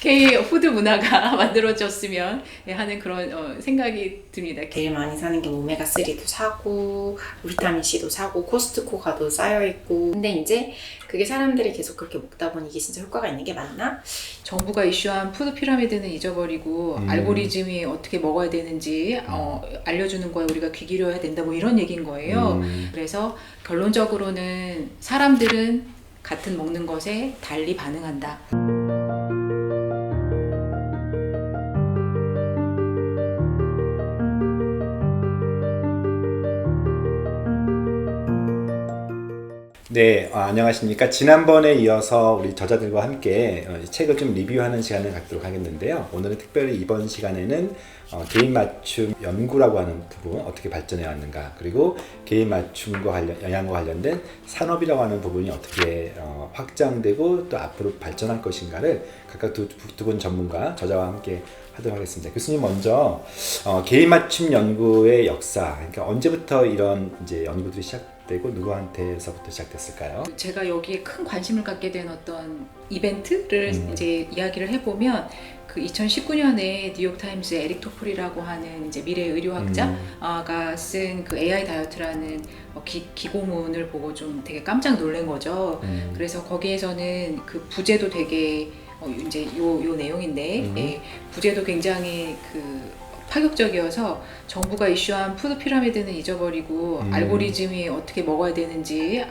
K 푸드 문화가 만들어졌으면 하는 그런 생각이 듭니다. 제일 많이 사는 게 오메가3도 사고 비타민C도 사고 코스트코 가도 쌓여있고, 근데 이제 그게 사람들이 계속 그렇게 먹다 보니 이게 진짜 효과가 있는 게 맞나? 정부가 이슈한 푸드 피라미드는 잊어버리고 알고리즘이 어떻게 먹어야 되는지 알려주는 거에 우리가 귀 기울여야 된다, 뭐 이런 얘기인 거예요. 그래서 결론적으로는 사람들은 같은 먹는 것에 달리 반응한다. 네, 안녕하십니까. 지난번에 이어서 우리 저자들과 함께 책을 좀 리뷰하는 시간을 갖도록 하겠는데요. 오늘은 특별히 이번 시간에는 개인 맞춤 연구라고 하는 부분 어떻게 발전해 왔는가, 그리고 개인 맞춤과 영양과 관련된 산업이라고 하는 부분이 어떻게 확장되고 또 앞으로 발전할 것인가를 각각 두 분 전문가 저자와 함께 하도록 하겠습니다. 교수님 먼저 개인 맞춤 연구의 역사, 그러니까 언제부터 이런 이제 연구들이 시작되고 누구한테서부터 시작됐을까요? 제가 여기에 큰 관심을 갖게 된 어떤 이벤트를 이제 이야기를 해보면, 그 2019년에 뉴욕타임스의 에릭 토플이라고 하는 이제 미래 의료학자가 쓴 그 AI 다이어트라는 기고문을 보고 좀 되게 깜짝 놀란 거죠. 그래서 거기에서는 그 부제도 되게 이제 요 내용인데, 예, 부제도 굉장히 그 파격적이어서 정부가 이슈한 푸드 피라미드는 잊어버리고 알고리즘이 어떻게 먹어야 되는지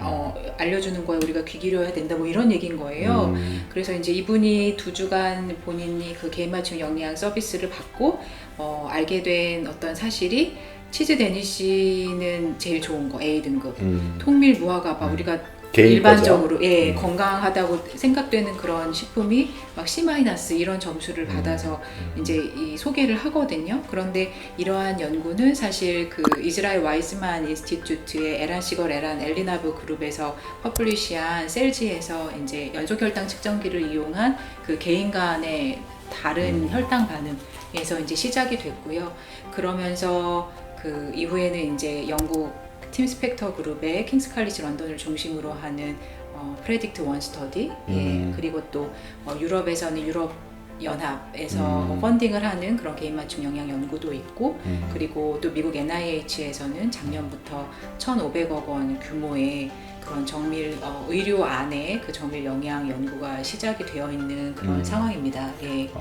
알려주는 거에 우리가 귀 기울여야 된다, 뭐 이런 얘기인 거예요. 그래서 이제 이분이 2주간 본인이 그 개인 맞춤 영양 서비스를 받고 알게 된 어떤 사실이, 치즈 데니쉬는 제일 좋은 거, A 등급, 통밀 무화과바, 우리가 일반적으로 건강하다고 생각되는 그런 식품이 막 C- 이런 점수를 받아서 이제 이 소개를 하거든요. 그런데 이러한 연구는 사실 그 이스라엘 와이즈만 인스티튜트의 에란 시걸, 에란 엘리나브 그룹에서 퍼블리시한 셀지에서 이제 연속 혈당 측정기를 이용한 그 개인 간의 다른 혈당 반응에서 이제 시작이 됐고요. 그러면서 그 이후에는 이제 영국 팀 스펙터 그룹의 킹스 칼리지 런던을 중심으로 하는 프레딕트 원 스터디, 그리고 또 유럽에서는 유럽 연합에서 펀딩을 하는 그런 개인 맞춤 영양 연구도 있고, 그리고 또 미국 NIH에서는 작년부터 1,500억 원 규모의 그런 정밀 의료 안에 그 정밀 영양 연구가 시작이 되어 있는 그런 상황입니다. 예.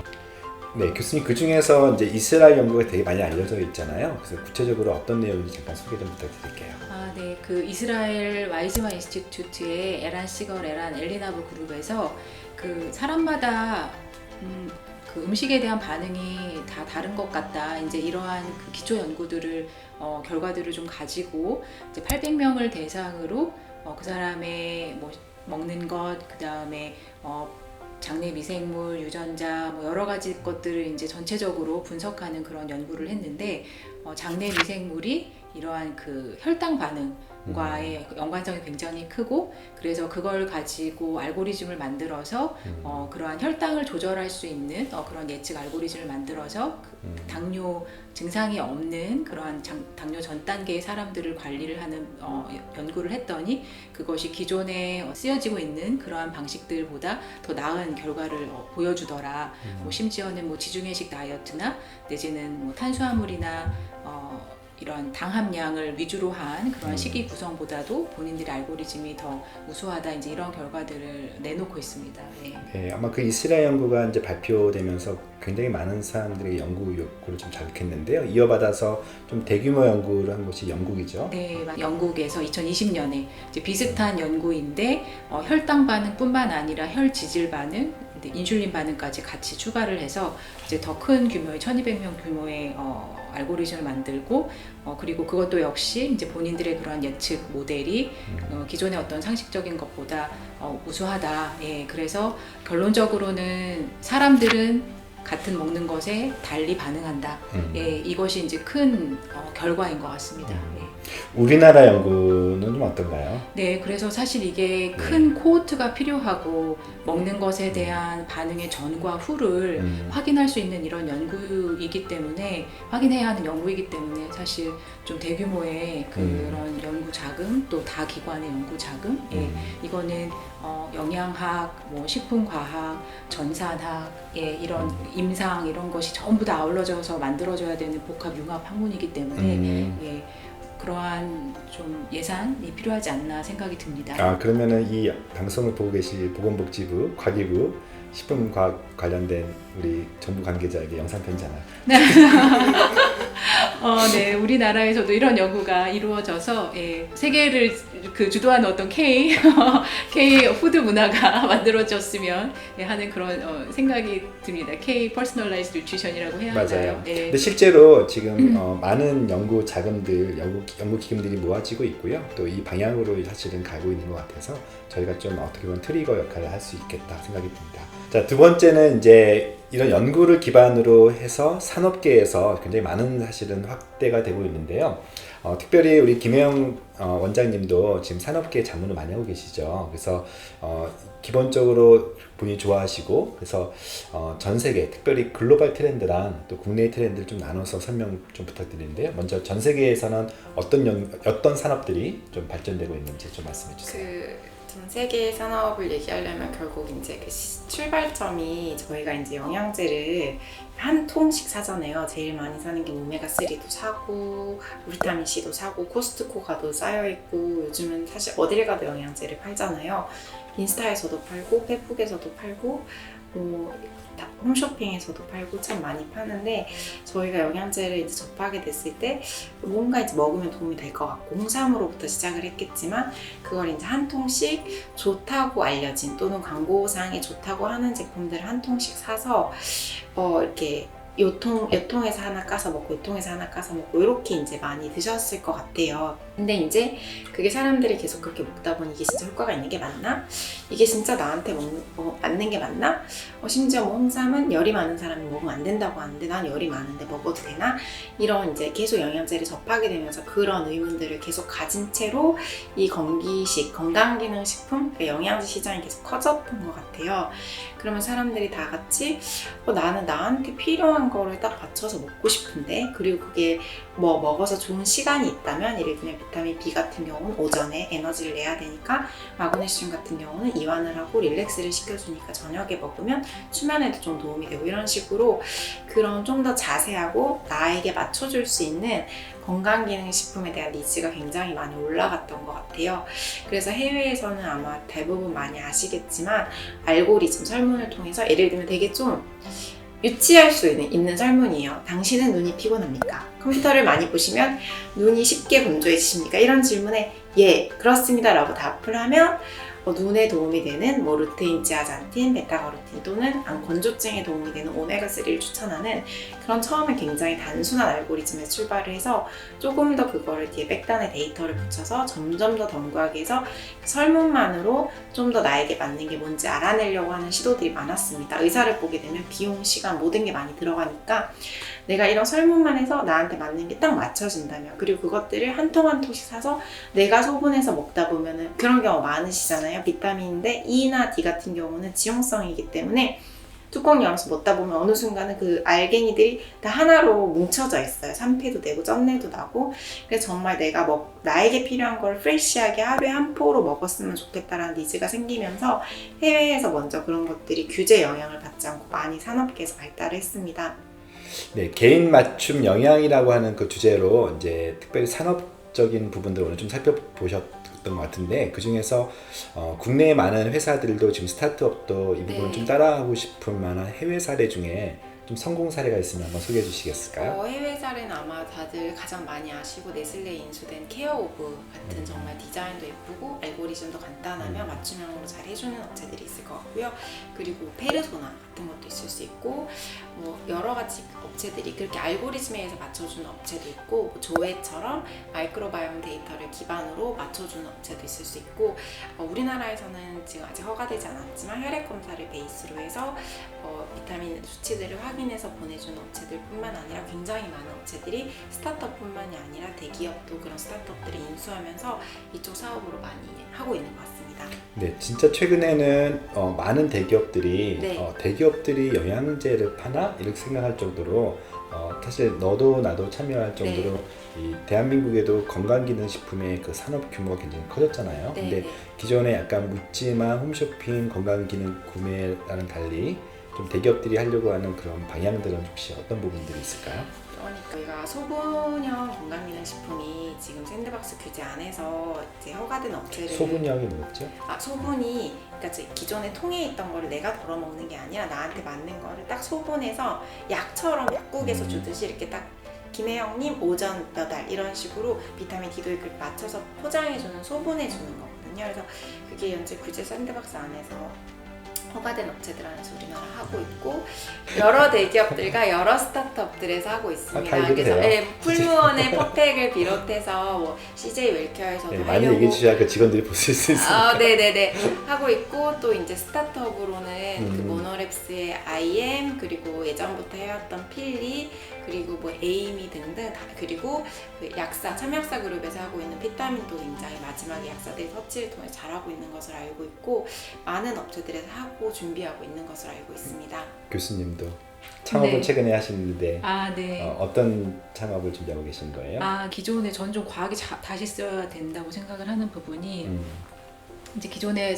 네, 교수님, 그 중에서 이제 이스라엘 연구가 되게 많이 알려져 있잖아요. 그래서 구체적으로 어떤 내용인지 잠깐 소개 좀 부탁드릴게요. 네, 그 이스라엘 와이즈만 인스티튜트의 에란 시걸, 에란 엘리나브 그룹에서 그 사람마다 그 음식에 대한 반응이 다 다른 것 같다, 이제 이러한 그 기초 연구들을 결과들을 좀 가지고 이제 800명을 대상으로 그 사람의 뭐 먹는 것, 그 다음에 장내 미생물, 유전자, 뭐 여러 가지 것들을 이제 전체적으로 분석하는 그런 연구를 했는데, 장내 미생물이 이러한 그 혈당 반응과의 연관성이 굉장히 크고, 그래서 그걸 가지고 알고리즘을 만들어서 그러한 혈당을 조절할 수 있는 그런 예측 알고리즘을 만들어서 당뇨 증상이 없는 그러한 당뇨 전 단계의 사람들을 관리를 하는 연구를 했더니, 그것이 기존에 쓰여지고 있는 그러한 방식들보다 더 나은 결과를 보여주더라. 뭐 심지어는 뭐 지중해식 다이어트나 내지는 뭐 탄수화물이나 이런 당 함량을 위주로 한 그런 식이 구성보다도 본인들의 알고리즘이 더 우수하다, 이제 이런 결과들을 내놓고 있습니다. 네. 네, 아마 그 이스라엘 연구가 이제 발표되면서 굉장히 많은 사람들의 연구 욕구를 좀 자극했는데요. 이어받아서 좀 대규모 연구를 한 곳이 영국이죠. 네, 영국에서 2020년에 이제 비슷한 연구인데 혈당 반응뿐만 아니라 혈 지질 반응, 인슐린 반응까지 같이 추가를 해서 이제 더 큰 규모의 1,200명 규모의 알고리즘을 만들고, 그리고 그것도 역시 이제 본인들의 그런 예측 모델이 기존의 어떤 상식적인 것보다 우수하다. 예, 그래서 결론적으로는 사람들은 같은 먹는 것에 달리 반응한다. 예, 이것이 이제 큰 결과인 것 같습니다. 예. 우리나라 연구는 좀 어떤가요? 네, 그래서 사실 이게 큰 코호트가 필요하고 먹는 것에 대한 반응의 전과 후를 확인할 수 있는 이런 연구이기 때문에, 확인해야 하는 연구이기 때문에 사실 좀 대규모의 그런 연구 자금, 또 다 기관의 연구 자금, 이거는 영양학, 뭐 식품과학, 전산학, 이런 임상 이런 것이 전부 다 아울러져서 만들어져야 되는 복합 융합 학문이기 때문에 그러한 좀 예산이 필요하지 않나 생각이 듭니다. 아, 그러면은 이 방송을 보고 계신 보건복지부, 과기부, 식품과학 관련된 우리 정부 관계자에게 영상 편지 하나. 네, 우리나라에서도 이런 연구가 이루어져서 세계를 주도하는 어떤 K 푸드 문화가 만들어졌으면 하는 그런 생각이 듭니다. K 퍼스널라이즈 뉴트리션이라고 해야 맞아요. 하나요? 근데 실제로 지금 많은 연구 자금들, 연구 기금들이 모아지고 있고요. 또 이 방향으로 사실은 가고 있는 것 같아서 저희가 좀 어떻게 보면 트리거 역할을 할 수 있겠다 생각이 듭니다. 자, 두 번째는 이제 이런 연구를 기반으로 해서 산업계에서 굉장히 많은 사실은 확대가 되고 있는데요. 특별히 우리 김혜영 원장님도 지금 산업계 자문을 많이 하고 계시죠. 그래서 기본적으로 본인이 좋아하시고 그래서 전 세계 특별히 글로벌 트렌드랑 또 국내 트렌드를 좀 나눠서 설명 좀 부탁드리는데요. 먼저 전 세계에서는 어떤 산업들이 좀 발전되고 있는지 좀 말씀해 주세요. 전 세계 산업을 얘기하려면 결국 이제 그 출발점이 저희가 이제 영양제를 한 통씩 사잖아요. 제일 많이 사는 게 오메가3도 사고 비타민 C도 사고 코스트코가도 쌓여 있고 요즘은 사실 어딜 가도 영양제를 팔잖아요. 인스타에서도 팔고 페북에서도 팔고 홈쇼핑에서도 팔고 참 많이 파는데 저희가 영양제를 이제 접하게 됐을 때 뭔가 이제 먹으면 도움이 될 것 같고 홍삼으로부터 시작을 했겠지만 그걸 이제 한 통씩 좋다고 알려진 또는 광고상에 좋다고 하는 제품들을 한 통씩 사서 이렇게 요 통에서 하나 까서 먹고 요 통에서 하나 까서 먹고 이렇게 이제 많이 드셨을 것 같아요. 근데 이제 그게 사람들이 계속 그렇게 먹다 보니 이게 진짜 효과가 있는 게 맞나? 이게 진짜 나한테 맞는 게 맞나? 심지어 뭐 홍삼은 열이 많은 사람이 먹으면 안 된다고 하는데 난 열이 많은데 먹어도 되나? 이런 이제 계속 영양제를 접하게 되면서 그런 의문들을 계속 가진 채로 이 건강기능식품, 영양제 시장이 계속 커졌던 것 같아요. 그러면 사람들이 다 같이 나는 나한테 필요한 거를 딱 맞춰서 먹고 싶은데 그리고 그게 뭐 먹어서 좋은 시간이 있다면 예를 들면 비타민 B 같은 경우는 오전에 에너지를 내야 되니까 마그네슘 같은 경우는 이완을 하고 릴렉스를 시켜주니까 저녁에 먹으면 수면에도 좀 도움이 되고 이런 식으로 그런 좀 더 자세하고 나에게 맞춰줄 수 있는 건강기능식품에 대한 니즈가 굉장히 많이 올라갔던 것 같아요. 그래서 해외에서는 아마 대부분 많이 아시겠지만 알고리즘 설문을 통해서 예를 들면 되게 좀 유치할 수 있는 설문이에요. 당신은 눈이 피곤합니까? 컴퓨터를 많이 보시면 눈이 쉽게 건조해지십니까? 이런 질문에 예, 그렇습니다 라고 답을 하면 눈에 도움이 되는 루테인, 지아잔틴, 베타카로틴 또는 안 건조증에 도움이 되는 오메가3를 추천하는 그런 처음에 굉장히 단순한 알고리즘에 출발을 해서 조금 더 그거를 뒤에 백단의 데이터를 붙여서 점점 더 덤구하게 해서 설문만으로 좀 더 나에게 맞는 게 뭔지 알아내려고 하는 시도들이 많았습니다. 의사를 보게 되면 비용, 시간 모든 게 많이 들어가니까 내가 이런 설문만 해서 나한테 맞는 게 딱 맞춰진다면 그리고 그것들을 한 통 한 통씩 사서 내가 소분해서 먹다 보면은 그런 경우 많으시잖아요. 비타민인데 E나 D 같은 경우는 지용성이기 때문에 뚜껑 열어서 먹다 보면 어느 순간은 그 알갱이들이 다 하나로 뭉쳐져 있어요. 산패도 되고 쩐내도 나고 그래서 정말 내가 나에게 필요한 걸 프레시하게 하루에 한 포로 먹었으면 좋겠다라는 니즈가 생기면서 해외에서 먼저 그런 것들이 규제 영향을 받지 않고 많이 산업계에서 발달을 했습니다. 네, 개인 맞춤 영양이라고 하는 그 주제로 이제 특별히 산업적인 부분들 오늘 좀 살펴보셨던 것 같은데 그 중에서 국내의 많은 회사들도 지금 스타트업도 이 부분을 좀 따라하고 싶을 만한 해외 사례 중에 좀 성공 사례가 있으면 한번 소개해 주시겠을까요? 해외 사례는 아마 다들 가장 많이 아시고 네슬레에 인수된 케어오브 같은 정말 디자인도 예쁘고 알고리즘도 간단하면 맞춤형으로 잘 해주는 업체들이 있을 것 같고요. 그리고 페르소나 같은 것도 있을 수 있고 여러 가지 업체들이 그렇게 알고리즘에 의해서 맞춰주는 업체도 있고 조회처럼 마이크로바이옴 데이터를 기반으로 맞춰주는 업체도 있을 수 있고 우리나라에서는 지금 아직 허가되지 않았지만 혈액 검사를 베이스로 해서 비타민 수치들을 확인해서 보내주는 업체들 뿐만 아니라 굉장히 많은 업체들이 스타트업뿐만이 아니라 대기업도 그런 스타트업들을 인수하면서 이쪽 사업으로 많이 하고 있는 것 같습니다. 있습니다. 네, 진짜 최근에는 많은 대기업들이 네. 대기업들이 영양제를 파나 이렇게 생각할 정도로 사실 너도 나도 참여할 정도로 이 대한민국에도 건강기능식품의 그 산업 규모가 굉장히 커졌잖아요. 네, 근데 네. 기존에 약간 묻지마 홈쇼핑 건강기능 구매라는 달리 좀 대기업들이 하려고 하는 그런 방향들은 혹시 어떤 부분들이 있을까요? 그러니까 저희가 소분형 건강기능식품이 지금 샌드박스 규제 안에서 이제 허가된 업체를 소분형이 뭐였죠? 소분이 그러니까 기존에 통에 있던 거를 내가 덜어 먹는 게 아니라 나한테 맞는 거를 딱 소분해서 약처럼 약국에서 주듯이 이렇게 딱 김혜영님 오전 몇 알 이런 식으로 비타민 D도 이렇게 맞춰서 포장해주는 소분해주는 거거든요. 그래서 그게 현재 규제 샌드박스 안에서 허가된 업체들 안에서 우리나라 하고 있고 여러 대기업들과 여러 스타트업들에서 하고 있습니다. 다 얘기도 그래서 돼요. 풀무원의 퍼펙을 비롯해서 뭐 CJ 웰케어에서도 네, 하려고 많이 얘기해 주셔야 그 직원들이 보실 수 있습니다. 네네네 하고 있고 또 이제 스타트업으로는 그 모노랩스의 IM 그리고 예전부터 해왔던 필리 그리고 뭐 에이미 등등 그리고 그 약사 참약사 그룹에서 하고 있는 비타민도 굉장히 마지막에 약사들이 터치를 통해 잘하고 있는 것을 알고 있고 많은 업체들에서 하고 준비하고 있는 것을 알고 있습니다. 교수님도 창업을 네. 최근에 하시는데 네. 어떤 창업을 준비하고 계신 거예요? 기존에 전 좀 과하게 다시 써야 된다고 생각을 하는 부분이 이제 기존에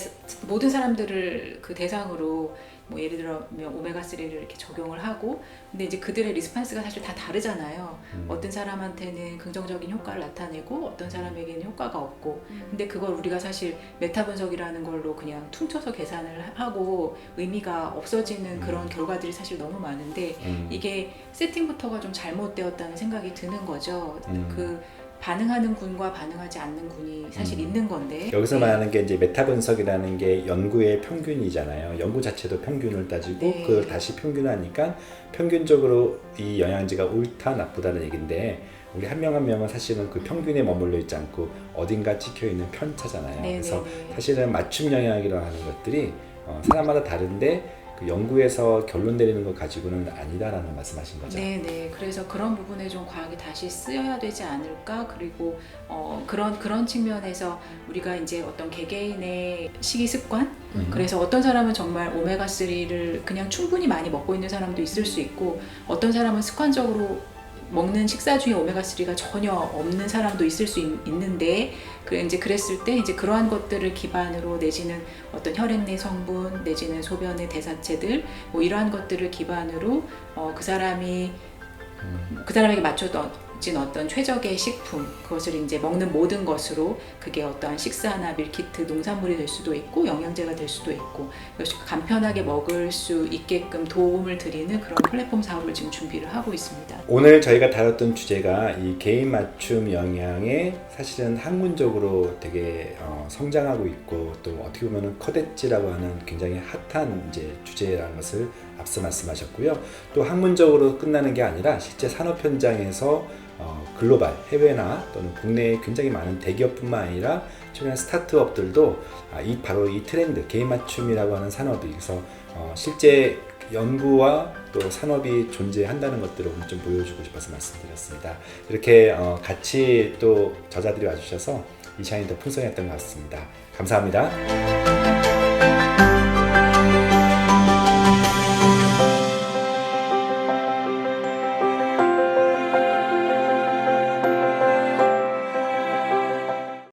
모든 사람들을 그 대상으로 뭐 예를 들면 오메가3를 이렇게 적용을 하고 근데 이제 그들의 리스판스가 사실 다 다르잖아요. 어떤 사람한테는 긍정적인 효과를 나타내고 어떤 사람에게는 효과가 없고 근데 그걸 우리가 사실 메타 분석이라는 걸로 그냥 퉁쳐서 계산을 하고 의미가 없어지는 그런 결과들이 사실 너무 많은데 이게 세팅부터가 좀 잘못되었다는 생각이 드는 거죠. 그 반응하는 군과 반응하지 않는 군이 사실 있는 건데 여기서 말하는 게 이제 메타 분석이라는 게 연구의 평균이잖아요. 연구 자체도 평균을 따지고 네. 그걸 다시 평균하니까 평균적으로 이 영양제가 옳다 나쁘다는 얘기인데 우리 한 명 한 명은 사실은 그 평균에 머물러 있지 않고 어딘가 찍혀 있는 편차잖아요. 네, 그래서 네, 네. 사실은 맞춤 영양이라고 하는 것들이 사람마다 다른데 그 연구에서 결론 내리는 것 가지고는 아니다라는 말씀하신 거죠. 네네. 그래서 그런 부분에 좀 과하게 다시 쓰여야 되지 않을까. 그리고 그런 측면에서 우리가 이제 어떤 개개인의 식이 습관. 그래서 어떤 사람은 정말 오메가 3를 그냥 충분히 많이 먹고 있는 사람도 있을 수 있고, 어떤 사람은 습관적으로 먹는 식사 중에 오메가3가 전혀 없는 사람도 있을 수 있는데 이제 그랬을 때 이제 그러한 것들을 기반으로 내지는 어떤 혈액 내 성분 내지는 소변의 대사체들 뭐 이러한 것들을 기반으로 그 사람에게 맞춰진 어떤 최적의 식품 그것을 이제 먹는 모든 것으로 그게 어떤 식사나 밀키트 농산물이 될 수도 있고 영양제가 될 수도 있고 간편하게 먹을 수 있게끔 도움을 드리는 그런 플랫폼 사업을 지금 준비를 하고 있습니다. 오늘 저희가 다뤘던 주제가 이 개인 맞춤 영양에 사실은 학문적으로 되게 성장하고 있고 또 어떻게 보면 커댔지라고 하는 굉장히 핫한 이제 주제라는 것을 앞서 말씀하셨고요. 또 학문적으로 끝나는 게 아니라 실제 산업 현장에서 글로벌 해외나 또는 국내에 굉장히 많은 대기업뿐만 아니라 최근에 스타트업들도 바로 이 트렌드 개인 맞춤이라고 하는 산업이 그래서 실제 연구와 또 산업이 존재한다는 것들을 오늘 좀 보여주고 싶어서 말씀드렸습니다. 이렇게 같이 또 저자들이 와주셔서 이 시간이 더 풍성했던 것 같습니다. 감사합니다.